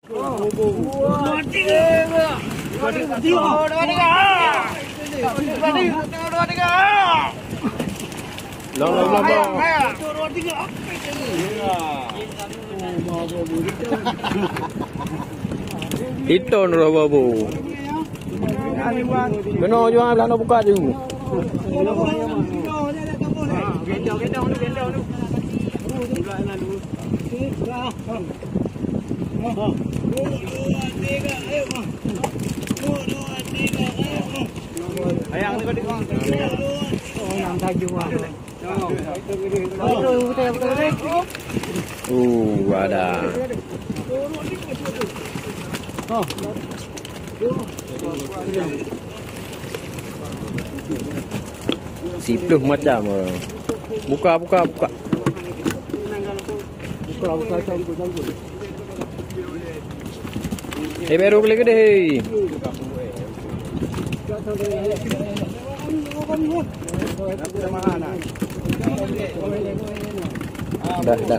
Itu nro babu. Kena jual belanda buka tu. Ada. Sipluh macam. Buka. Baru beli gede.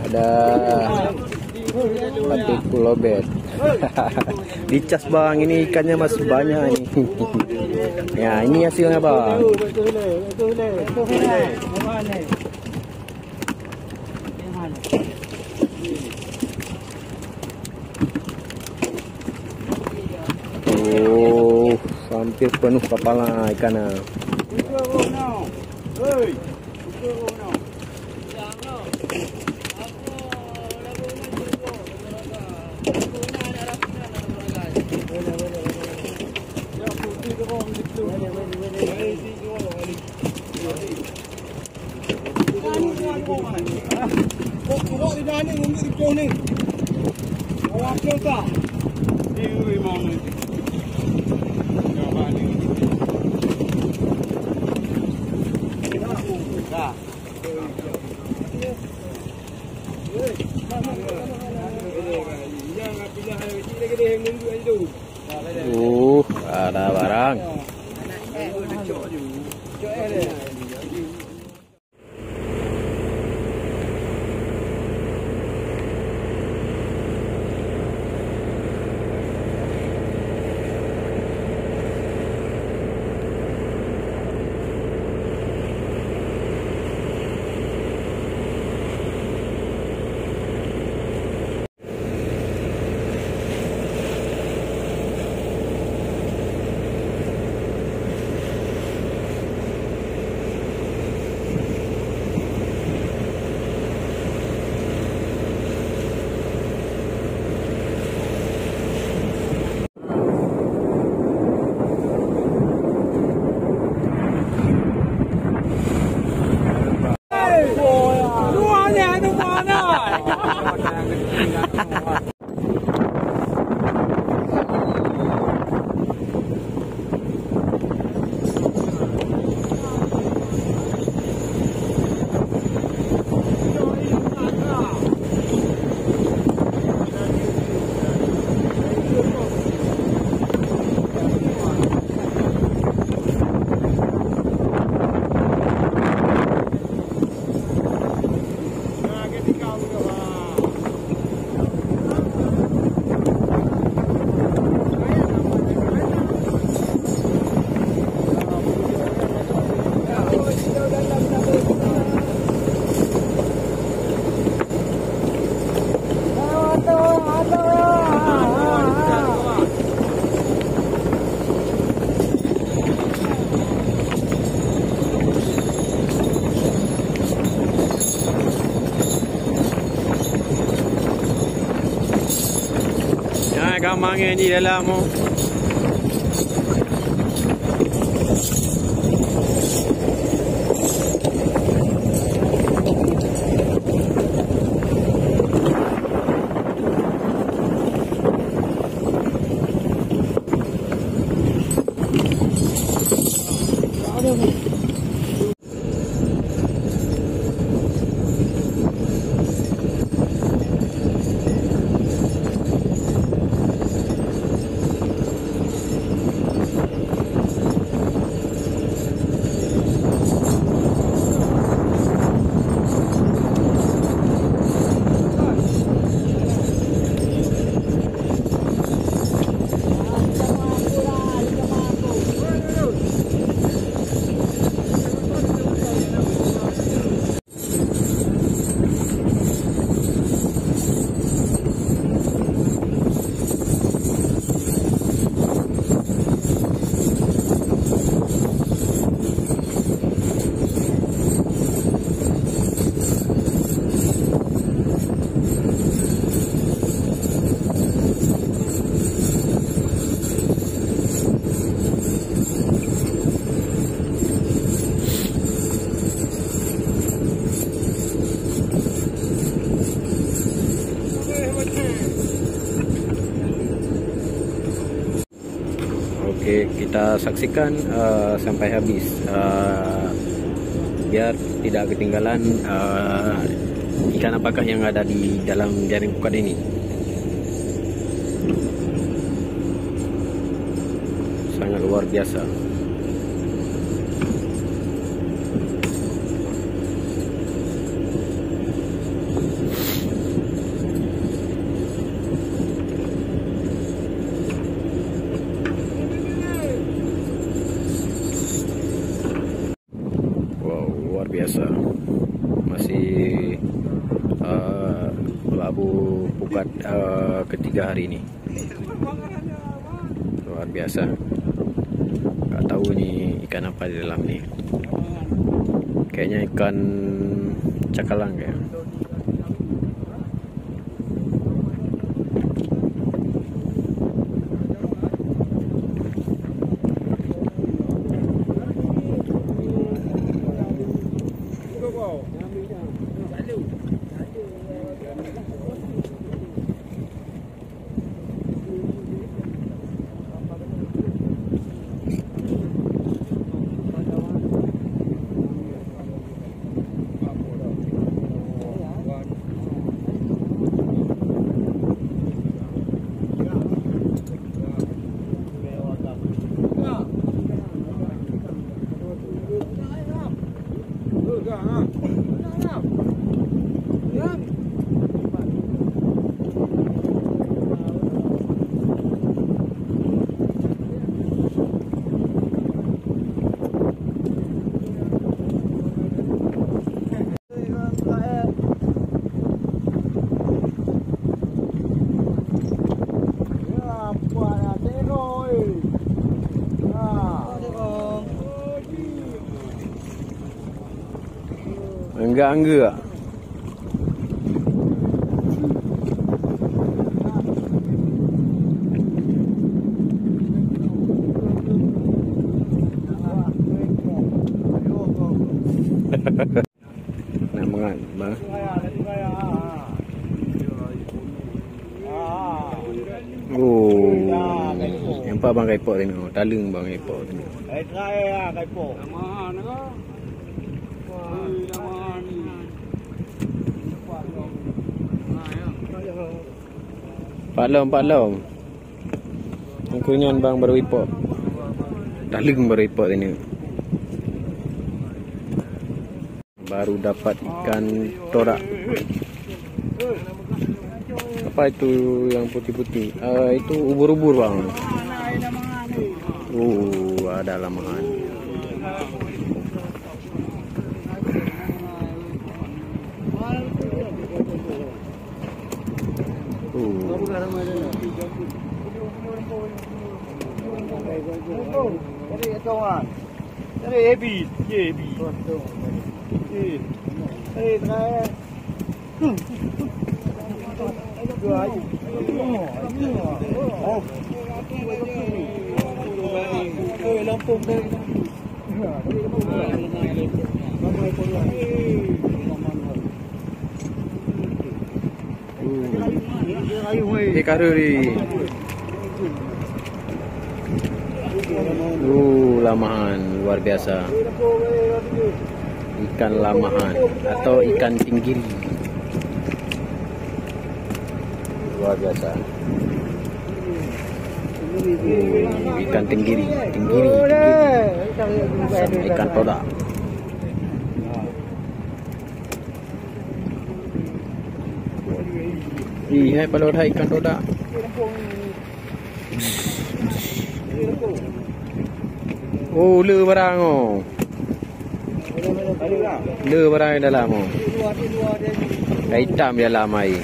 Dah. Batik Pulau Bet. Dicas bang, ini ikannya masih banyak ini. Ya, ini hasilnya bang. Oh, hampir penuh kepala ikannya. Ada barang. Gamangnya di dalam. Oke, kita saksikan sampai habis biar tidak ketinggalan ikan apakah yang ada di dalam jaring pukat ini. Sangat luar biasa. Luar biasa, masih labu pukat ketiga hari ini. Luar biasa, nggak tahu ini ikan apa di dalam nih, kayaknya ikan cakalang ya. Enggak. Nak mengat, bang. Oh, nampak bang kaipok ni, talung bang kaipok ni. Kaipok. Pak Long. Kunyon bang baru ipok. Talung baru ipok ini. Baru dapat ikan torak. Apa itu yang putih-putih? Itu ubur-ubur bang. Ada lamahan. Karuri. Lamahan luar biasa. Ikan lamahan atau ikan tinggiri. Luar biasa. Ikan tinggiri. Sama ikan todak. Hai palor hai ikan todak. Le barang oh. Le barang di dalam oh. Hitam di dalam air.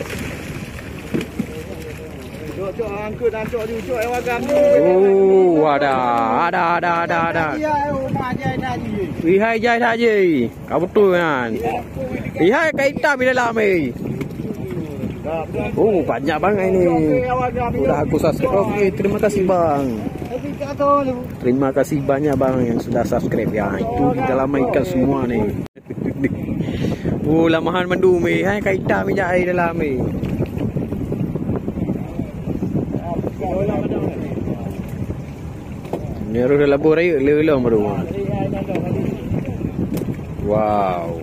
Ada. Ihai jai tak je. Kau betul kan? Ihai hitam di dalam air. Banyak bang ini. Sudah aku subscribe. Okay, terima kasih bang. Terima kasih banyak bang yang sudah subscribe ya. Itu di dalam ikan semua nih. Lamahan mendumi. Hai kaita minyak air dalam ni. Ni harus dah labur raya lelong baru. Wow.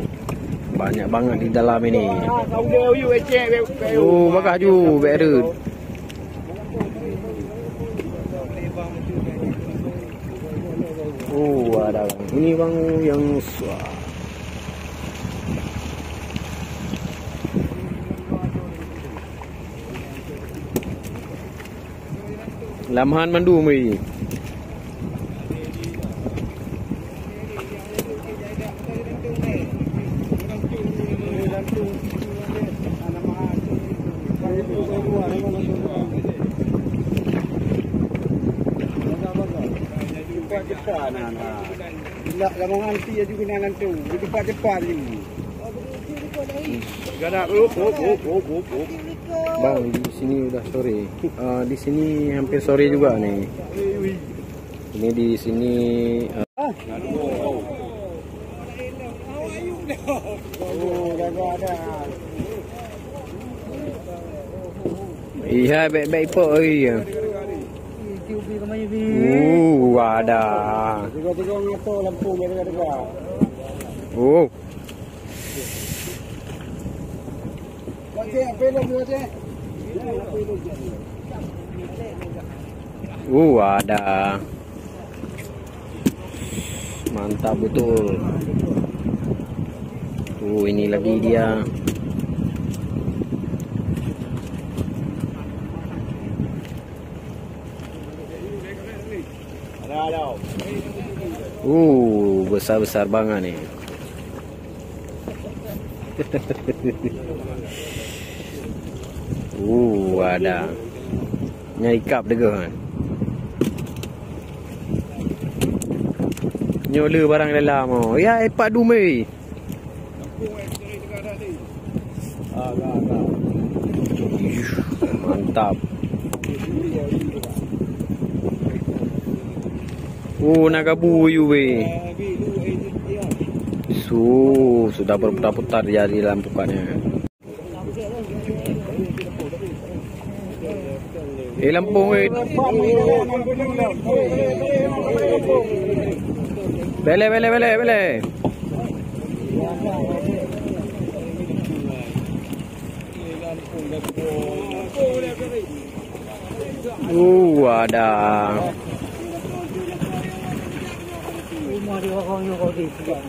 Banyak banget di dalam ini. Oh, bakal ju better. Oh, ada. Ini bang yang suah. Lamahan mandu mai. Tidak lama nanti ya juga nanti. Cepat-cepat ni. Garak Bang, di sini udah sore. Di sini hampir sore juga nih. Ini di sini. Iya, baik-baik po. Iya. Ada. Tiga-tiga ngatur lampu dekat-dekat. Oh. Ada. Mantap betul. Ini lagi dia. Besar-besar banget nih. Ada. Nyai-kap degan. Nyola barang dalam. Ya, epak dumai. Mantap. Naga buyu weh. Sudah berputar-putar jadi dalam pukanya. Lampung weh. Bele. Ada.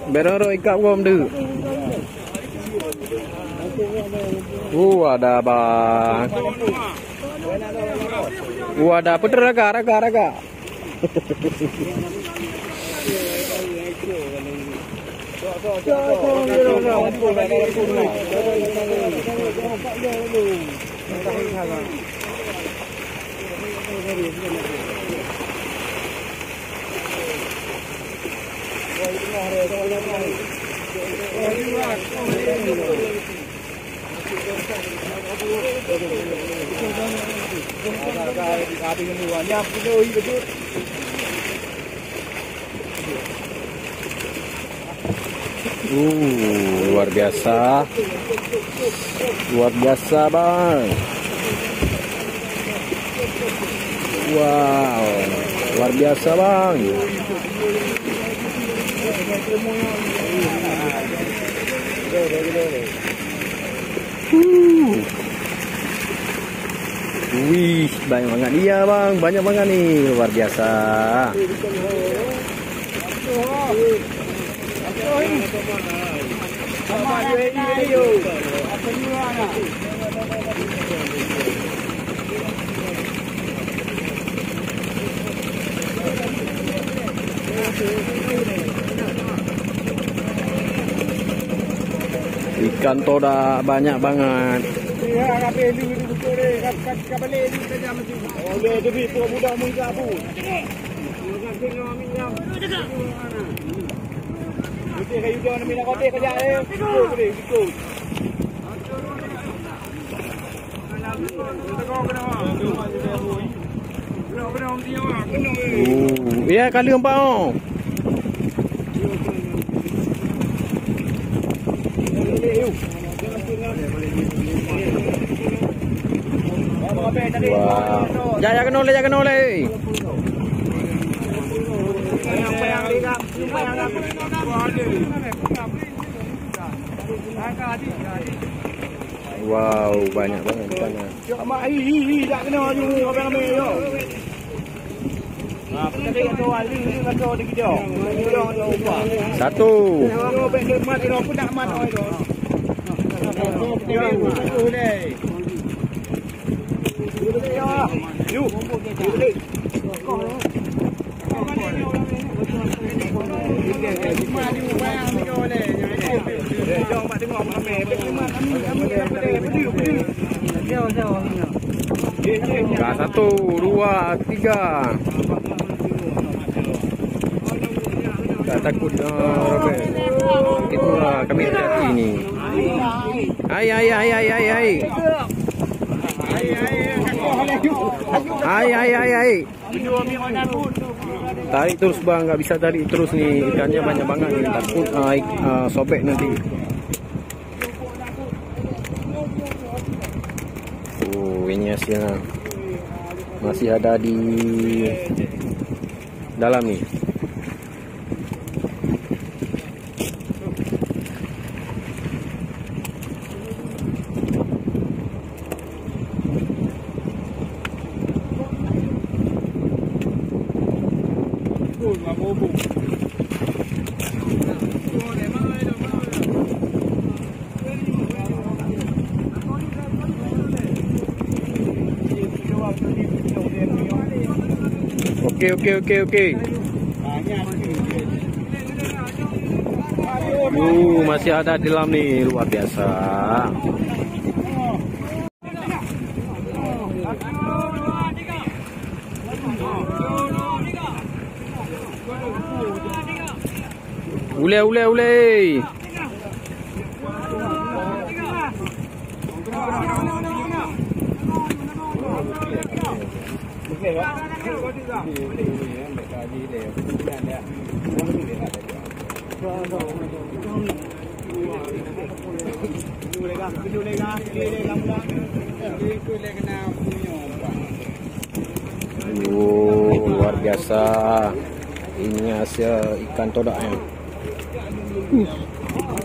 Beroro ikap gom tu. Ada bang. Ada puter raga. Luar biasa. Luar biasa bang. Wow, luar biasa bang. Wih, banyak banget dia bang, banyak banget nih, luar biasa. Ikan toda banyak banget. Ya kali 4 oh. Wow. Jangan kena oleh. Wow, banyak banget ikannya. Tak kena je abang ambil yo. Satu. Satu, dua, tiga. Tak takut Robert. Itulah kami hati ni. Hai. Tarik terus bang, nggak bisa tarik terus nih, ikannya banyak banget nih, takut sobek nanti. Ini hasilnya masih ada di dalam nih. Oke. Masih ada di dalam nih, luar biasa. Ule. Luar biasa. Ini hasil ikan todaknya.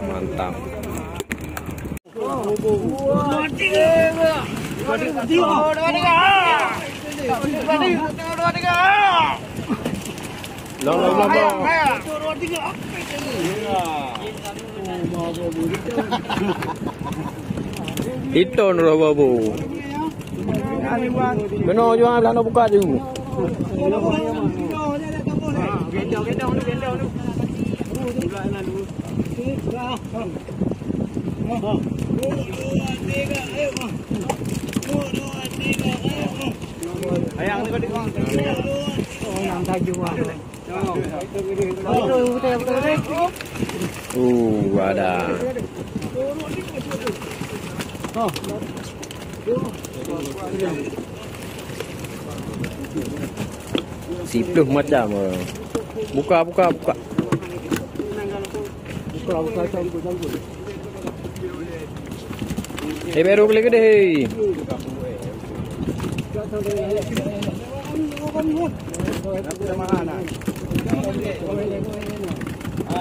Mantap. Itu Robobo. Benar jual belakang buka tu. Ayang ni kau tengok. Yang tajuk ada. Sipluh macam. Buka. Baru boleh gede.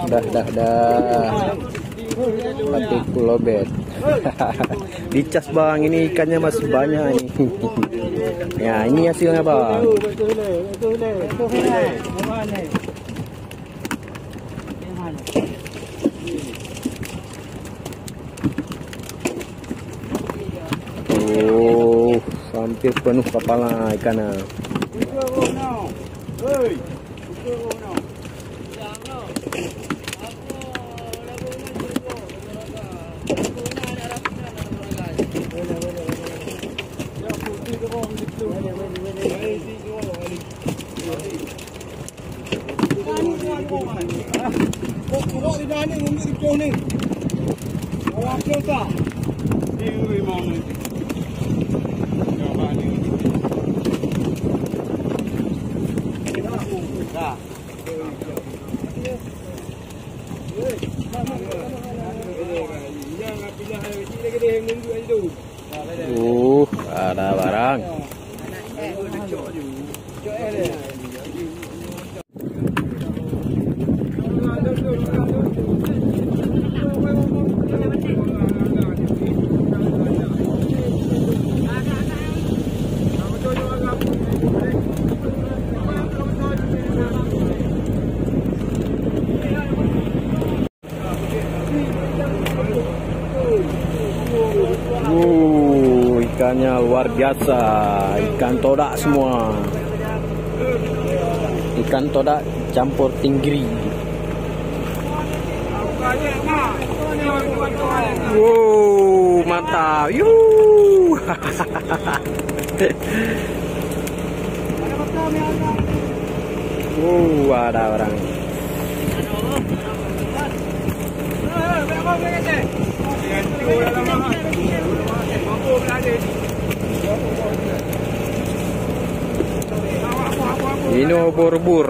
Dah. Batik kulobet. Dicas bang, ini ikannya masih banyak ini. Ya, ini hasilnya bang. Hampir penuh kepala ikannya. Ada barang. Ikannya luar biasa, ikan todak semua. Ikan todak campur tinggiri. Wow, mantap. Yuh. Ada orang. Ini ubur-ubur.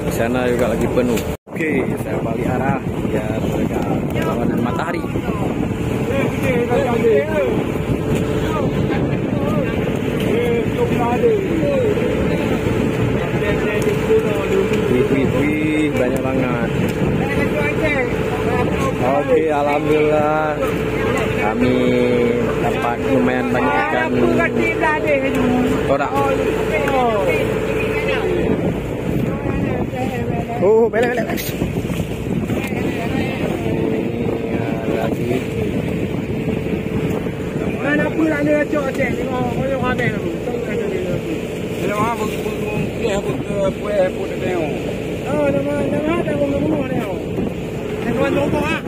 Di sana juga lagi penuh. Oke, saya balik arah biar mereka berlawanan matahari. Wih, banyak banget. Oke, alhamdulillah kami dapat lumayan banyak ikan todak. Oh, belak. Lagi. Mana pula ni cok cek tengok orang ramai tu. Kalau apa dia pun tengok. Oh, nama ada orang rumah ni. Tuan nombor ah.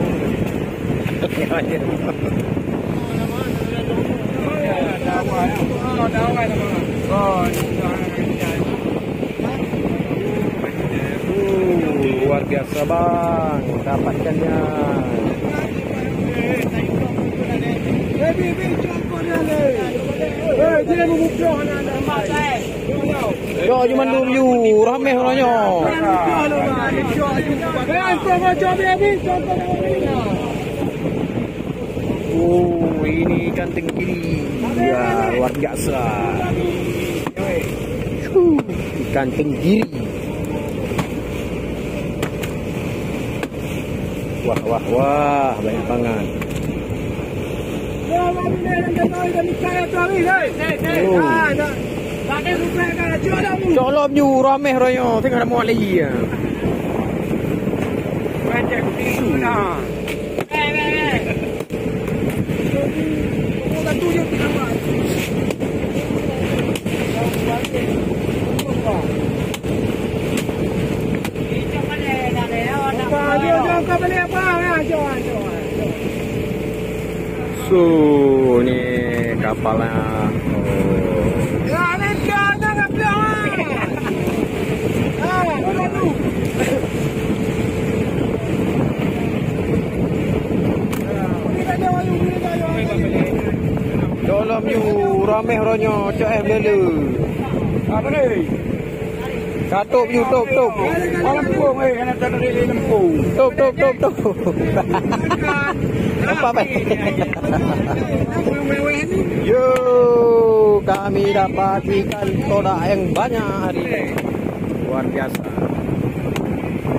Luar biasa bang, dapatkannya. Yo, cuma dulu rame orangnya. Ini ikan tenggiri. Ya, luar biasa. Ikan tenggiri. Wah, banyak banget. Colom ju ramai orangnya, tengok ada muat lagi ya. So, ni kapalnya. Dalam you ramai orangnya, cak dulu. Apa ni? Katup you tok. Lempung kena dari lempung. Tok. Apa baik? Yo, kami dapat ikan todak yang banyak hari ini. Luar biasa.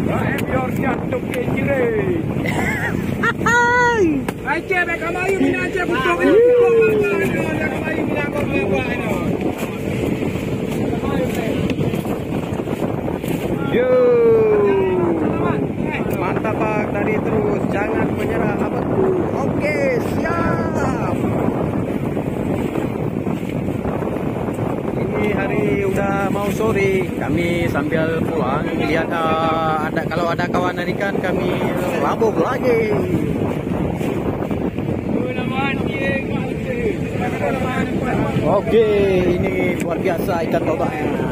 Biar jatuh ke kiri. Aceh kamayu mina Aceh betul. Kamayu mina kau. Yo, mantap Pak, tadi terus, jangan menyerah abadku. Oke, siap. Ini hari udah mau sore, kami sambil pulang lihat kalau ada kawanan ikan kami labuk lagi. Oke, ini luar biasa ikan todaknya.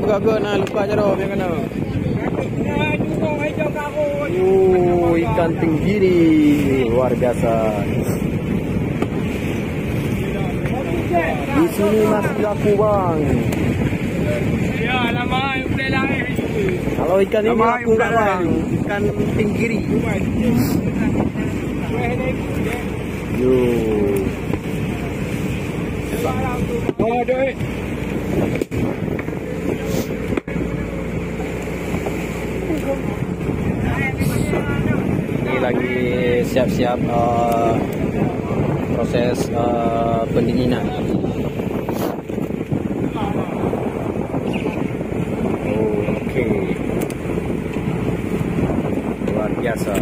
Buka nak lupa jaro yang kena. Ikan tenggiri luar biasa. Di sini masih laku bang. Ya, lama boleh lari. Kalau ikan ini Lama laku nggak bang? Ikan pinggiri. Yo. Oh, duit. Ini lagi siap-siap proses pendinginan. Oke. Luar biasa.